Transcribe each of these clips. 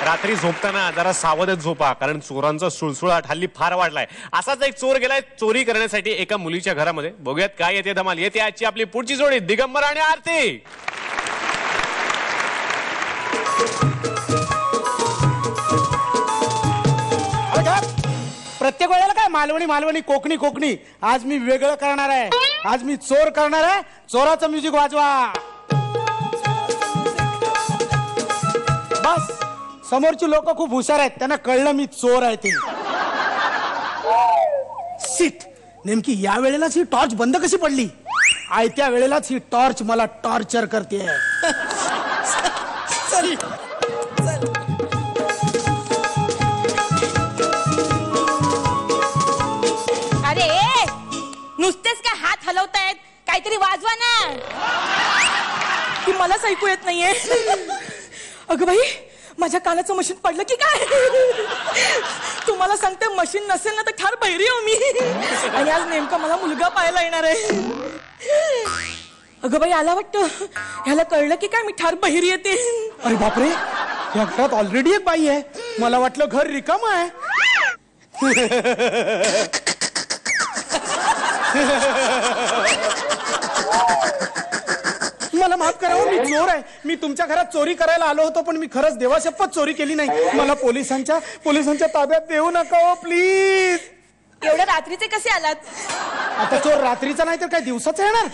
रात्री झोपताना जरा सावधच झोपा, कारण चोरांचा सुळसुळाट हल्ली फार वाढलाय. असाच एक चोर गेलाय चोरी करण्यासाठी एका मुलीच्या घरामध्ये. बघूयात काय येते धमाल. येते आजची आपली पुढची जोडी, दिगंबर आणि आरती. प्रत्येक वेळेला काय मालवणी मालवणी कोकणी कोकणी. आज मी वेगळं करणार आहे. आज मी चोर करणार आहे. चोराचं म्युझिक वाजवा. बस समोरची लोक खूप हुशार आहेत, त्यांना कळलं मी चोर आहे ते. सीट नेमकी या वेळेलाच ही टॉर्च बंद कशी पडली? आयत्या वेळेलाच ही टॉर्च मला टॉर्चर करते. नुसतेच काय हात हलवतायत, काहीतरी वाजवा ना. की मलाच ऐकू येत नाहीये. अगं बाई, माझ्या कानाचं मशीन पडलं की काय? तुम्हाला सांगते, मशीन नसेल ना तर ठार बहिरी हो मी. आणि आज नेमका मला मुलगा पाहायला येणार आहे. अगं बाई, आला वाटतं. ह्याला कळलं की काय मी ठार बहिरी येते. अरे बापरे, या घरात ऑलरेडी एक बाई आहे. मला वाटलं घर रिकाम आहे. मला माफ करा, मी चोर आहे. मी तुमच्या घरात चोरी करायला आलो होतो, पण मी खरंच देवाशपथ चोरी केली नाही. मला पोलिसांच्या ताब्यात देऊ नका हो प्लीज. एवढ्या रात्रीचे कसे आलात? आता चोर रात्रीचा नाही तर काय दिवसाचा येणार?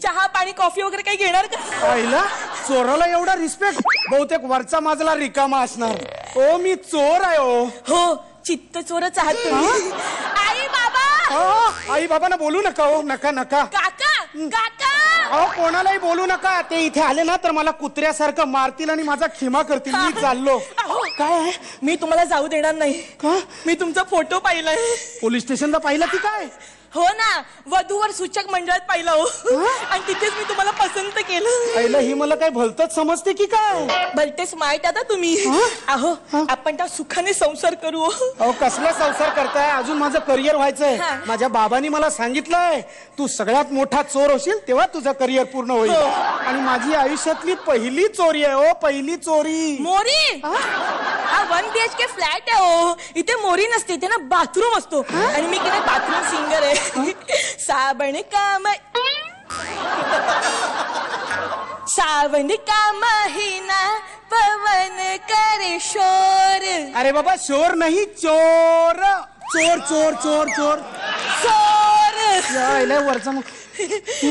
चहा पाणी कॉफी वगैरे काही घेणार का? पाहिला, चोराला एवढा रिस्पेक्ट. बहुतेक वरचा माजला रिकामा असणार. ओ मी चोर आहे. हो, चित्त चोरच आहात तुम्ही. आई बाबा, आई बाबांना बोलू नका हो. नका नका. काका काका, अहो कोणालाही बोलू नका. ते इथे आले ना तर मला कुत्र्यासारखं मारतील आणि माझा खिमा करतील. मी चाललो. काय? मी तुम्हाला जाऊ देणार नाही. का? मी तुमचा फोटो पाहिलाय. पोलीस स्टेशनला पाहिला की काय? हो ना, वधूवर सूचक मंडळात पाहिलं हो. आणि तिथेच मी तुम्हाला पसंत केलं. पहिलं ही मला काय भलतच समजते की काय? भलतेच माहित आता तुम्ही. अहो, आपण त्या सुखाने संसार करू. अहो कसला संसार करताय? अजून माझं करिअर व्हायचंय. माझ्या बाबांनी मला सांगितलंय, तू सगळ्यात मोठा चोर होशील तेव्हा तुझं करिअर पूर्ण होईल. आणि माझी आयुष्यातली पहिली चोरी आहे हो, पहिली चोरी. मोरी? हा 1 BHK फ्लॅट आहे हो. इथे मोरी नसते, इथे ना बाथरूम असतो. आणि मी की बाथरूम सिंगर आहे. सावन का महीना पवन करे शोर. अरे बाबा, शोर नाही, चोर. चोर चोर चोर चोर चोर. वरचा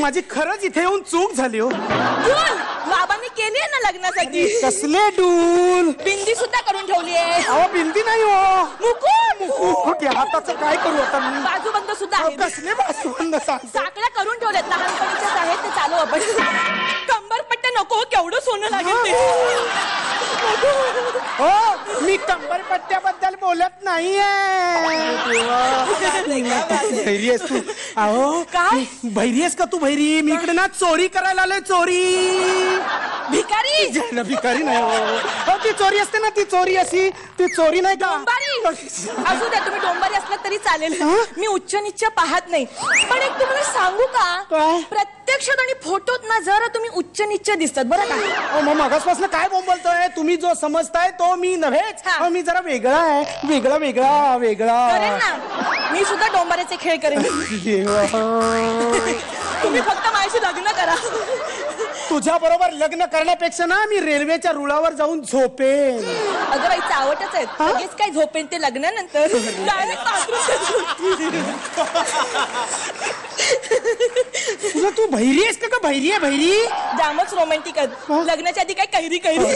माझी खरंच इथे येऊन चूक झाली हो. बाबांनी केली आहे ना लग्नासाठी. कसले डूल? बिंदी सुद्धा करून ठेवली आहे. अहो बिंदी नाही हो, मुकुट. हाताचं काय करू आता मी? बाजूबंद सुद्धा आहे. कसले बाजूबंद? साखळ्या करून ठेवल्यात, लहानपणीच्याच आहेत ते. चालू आपण. कंबरपट्ट्या नको, केवढं सोनं लागेल ते. हो, मी कंबरपट्ट्याबद्दल बोलत नाहीये. भैरी आहेस तू? अहो काय भैरी आहेस का तू? भैरी? मी इकडे ना चोरी करायला आलोय. चोरी. भिकारी? भिकारी नाही हो, ती चोरी असते ना, ती चोरी अशी, ती चोरी नाही का? डोंबारी असू द्या, तुम्ही डोंबारी असलात तरी चालेल. मी उच्च नीच पाहत नाही. पण एक तुम्हाला सांगू का, प्रत्यक्षात आणि फोटोत ना जरा तुम्ही उच्च नीच दिसतात बरं का. मग मागासपासून काय बोलतोय तुम्ही? जो समजताय तो मी नव्हेच. मी जरा वेगळा आहे. वेगळा वेगळा वेगळा करेन ना. मी सुद्धा डोंबाऱ्याचे खेळ करेन. तुम्ही फक्त माझ्याशी लग्न करा. तुझ्या बरोबर लग्न करण्यापेक्षा ना मी रेल्वेच्या रुळावर जाऊन झोपेन. अगं बाई, चावटच आहेत. लगेच काय झोपेन ते लग्नानंतर. तुझं तू भैरी आहेस का? भैरी आहे भैरी? जामच रोमॅन्टिक आहेत. लग्नाच्या आधी काय कैरी कैरी.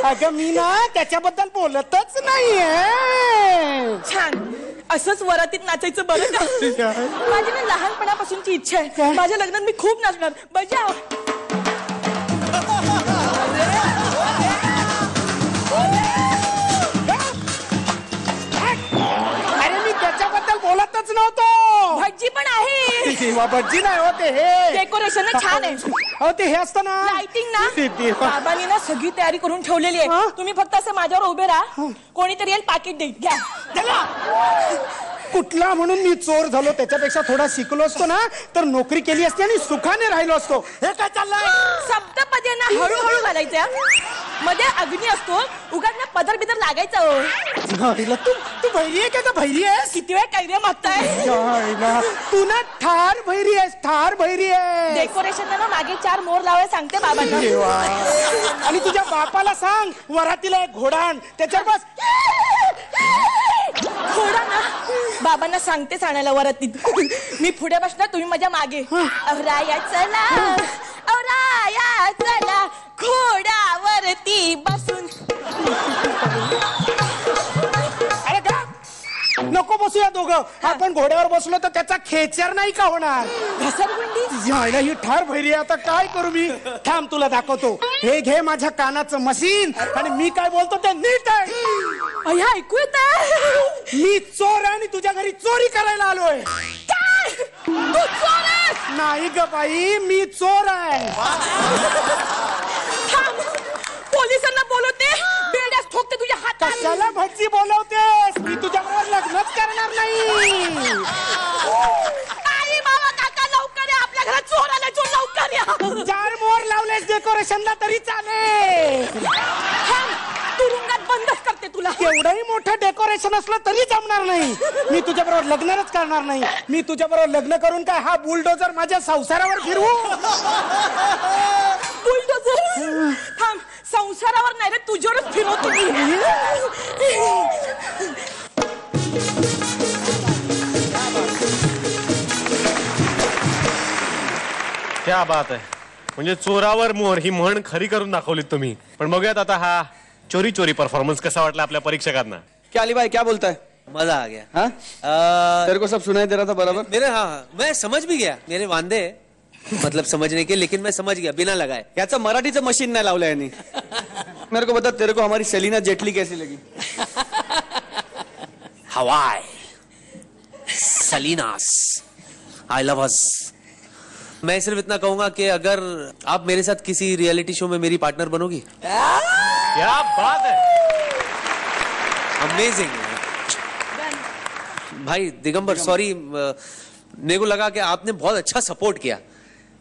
अगं मी ना त्याच्याबद्दल बोलतच नाहीये. छान, असंच वरातीत नाचायचं बरं का. माझी ना लहानपणापासूनची इच्छा आहे. माझ्या लग्नात मी खूप नाचणार. बजाव. अरे मी त्याच्याबद्दल बोलतच नव्हतो. भज्जी पण आहे. भज्जी नाही होते, हे डेकोरेशन छान आहे. हो ते हे असतं ना, लाइटिंग ना. बाबांनी ना सगळी तयारी करून ठेवलेली आहे. तुम्ही फक्त असं माझ्यावर उभे राहा. कोणीतरी येईल, पाकिट देईल, घ्या. कुठला म्हणून मी चोर झालो, त्याच्यापेक्षा थोडा शिकलो असतो ना तर नोकरी केली असती आणि सुखाने राहिलो असतो. हे काय चाललंय? सप्तपद्यांना हळूहळू घालायचं मध्ये अग्नी असतो, उगाच पदर बिदर लागायचा हो. तू भैरी आहे का भैरी आहेस? किती वेळ कैर्य मागताय? तू ना ठार भैरी आहेस, ठार भैरी आहे. डेकोरेशन ना मागे 4 मोर लावायला सांगते बाबांना. आणि तुझ्या बापाला सांग वरातीला एक घोडा आण, त्याच्यावर बस. घोडा ना बाबांना सांगतेच आणायला वरातीत. मी पुढे बसणार, तुम्ही माझ्या मागे. राया चला, राया चला, घोड्यावरती बसून. अरे का नको बसूया दोघं. आपण घोड्यावर बसलो तर त्याचा खेचर नाही का होणार? घसरगुंडी यायला ही ठार भैरी आहे. आता काय करू मी? थांब तुला दाखवतो. हे घे माझ्या कानाचं मशीन आणि मी काय बोलतो ते नीट आहे. अय्या ऐकू येत मी चोर आहे आणि तुझ्या घरी चोरी करायला आलोय. तू चोर आहेस? नाही ग बाई, मी चोर आहे. थांब, पोलिसांना बोलवते, बेड्यास ठोकते तुझ्या हातात. कशाला भज्जी बोलवतेस? मी तुझ्याबरोबर लग्नच करणार नाही. आई बाबा काका लवकर या, आपल्या घरात चोर आला, चोर लवकर या. 4 मोर लावलेस डेकोरेशनला तरी चालेल. थांब, तुरुंगात बंदच करते तुला. एवढंही मोठं डेकोरेशन असलं तरी जमणार नाही. मी तुझ्याबरोबर लग्नच करणार नाही. मी तुझ्याबरोबर लग्न करून काय हा बुलडोजर माझ्या संसारावर फिरवू? बुलडोझर? थांब, संसारावर नाही रे, तुझ्यावरच फिरवतो मी. क्या बात आहे. म्हणजे चोरावर मोर ही म्हण खरी करून दाखवलीत तुम्ही. पण बघूयात आता हा चोरी चोरी परफॉर्मन्स कसा वाटला आपल्या परीक्षकांना. क्या अली भाई क्या बोलता है? मजा आ गया. हाँ तेरे को सब सुनाई दे रहा था बराबर? मेरे हाँ मैं समझ भी गया. मेरे वांदे मतलब समझने के, लेकिन मैं समझ गया बिना लगाए. याचं मराठीचं मशीन नाही लावलं यांनी. मेरे को बता, तेरे को हमारी सेलिना जेटली कैसी लगी? हवाई सलीनास आई लव अस. मैं सिर्फ इतना कहूंगा कि अगर आप मेरे साथ किसी रियलिटी शो में मेरी पार्टनर बनोगी. क्या बात है. अमेजिंग. भाई दिगंबर सॉरी, मेरे को लगा कि आपने बहुत अच्छा सपोर्ट किया.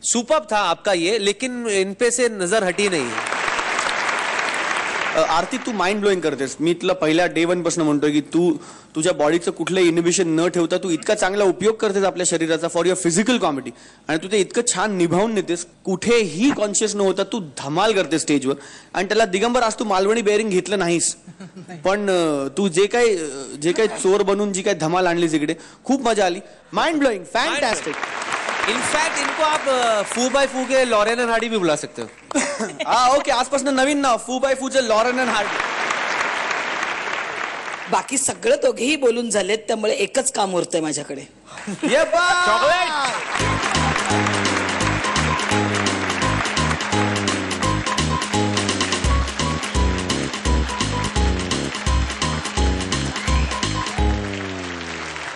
सुपर्ब था आपका ये, लेकिन इन पे से नजर हटी नहीं. आरती तू माइंड ब्लोइंग करतेस. मी तुला पहिल्या डे 1 पासून म्हणतोय की तू तुझ्या बॉडीचं कुठलंही इनिबिशन न ठेवता तू इतका चांगला उपयोग करतेस आपल्या शरीराचा फॉर युअर फिजिकल कॉमेडी, आणि तू ते इतकं छान निभावून नेतेस. कुठेही कॉन्शियस न होता तू धमाल करतेस स्टेजवर. आणि त्याला दिगंबर आज तू मालवणी बेअरिंग घेतलं नाहीस, पण तू जे काही चोर बनून जी काही धमाल आणलीस इकडे, खूप मजा आली. Mind blowing, fantastic. इनफैक्ट इनको आप फू बाय फू के लॉरेन एंड हार्डी भी बुला सकते हो. हा ओके, आजपासून नवीन नाव फू बाय फूचे लॉरेन अँड हार्डी. बाकी सगळं दोघेही बोलून झालेत, त्यामुळे एकच काम उरतंय माझ्याकडे. ये बा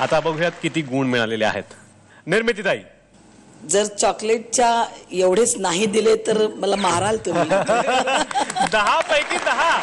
आता बघूयात किती गुण मिळालेले आहेत. निर्मितीताई, जर चॉकलेटच्या एवढेच नाही दिले तर मला माराल तुम्ही. 10 पैकी 10.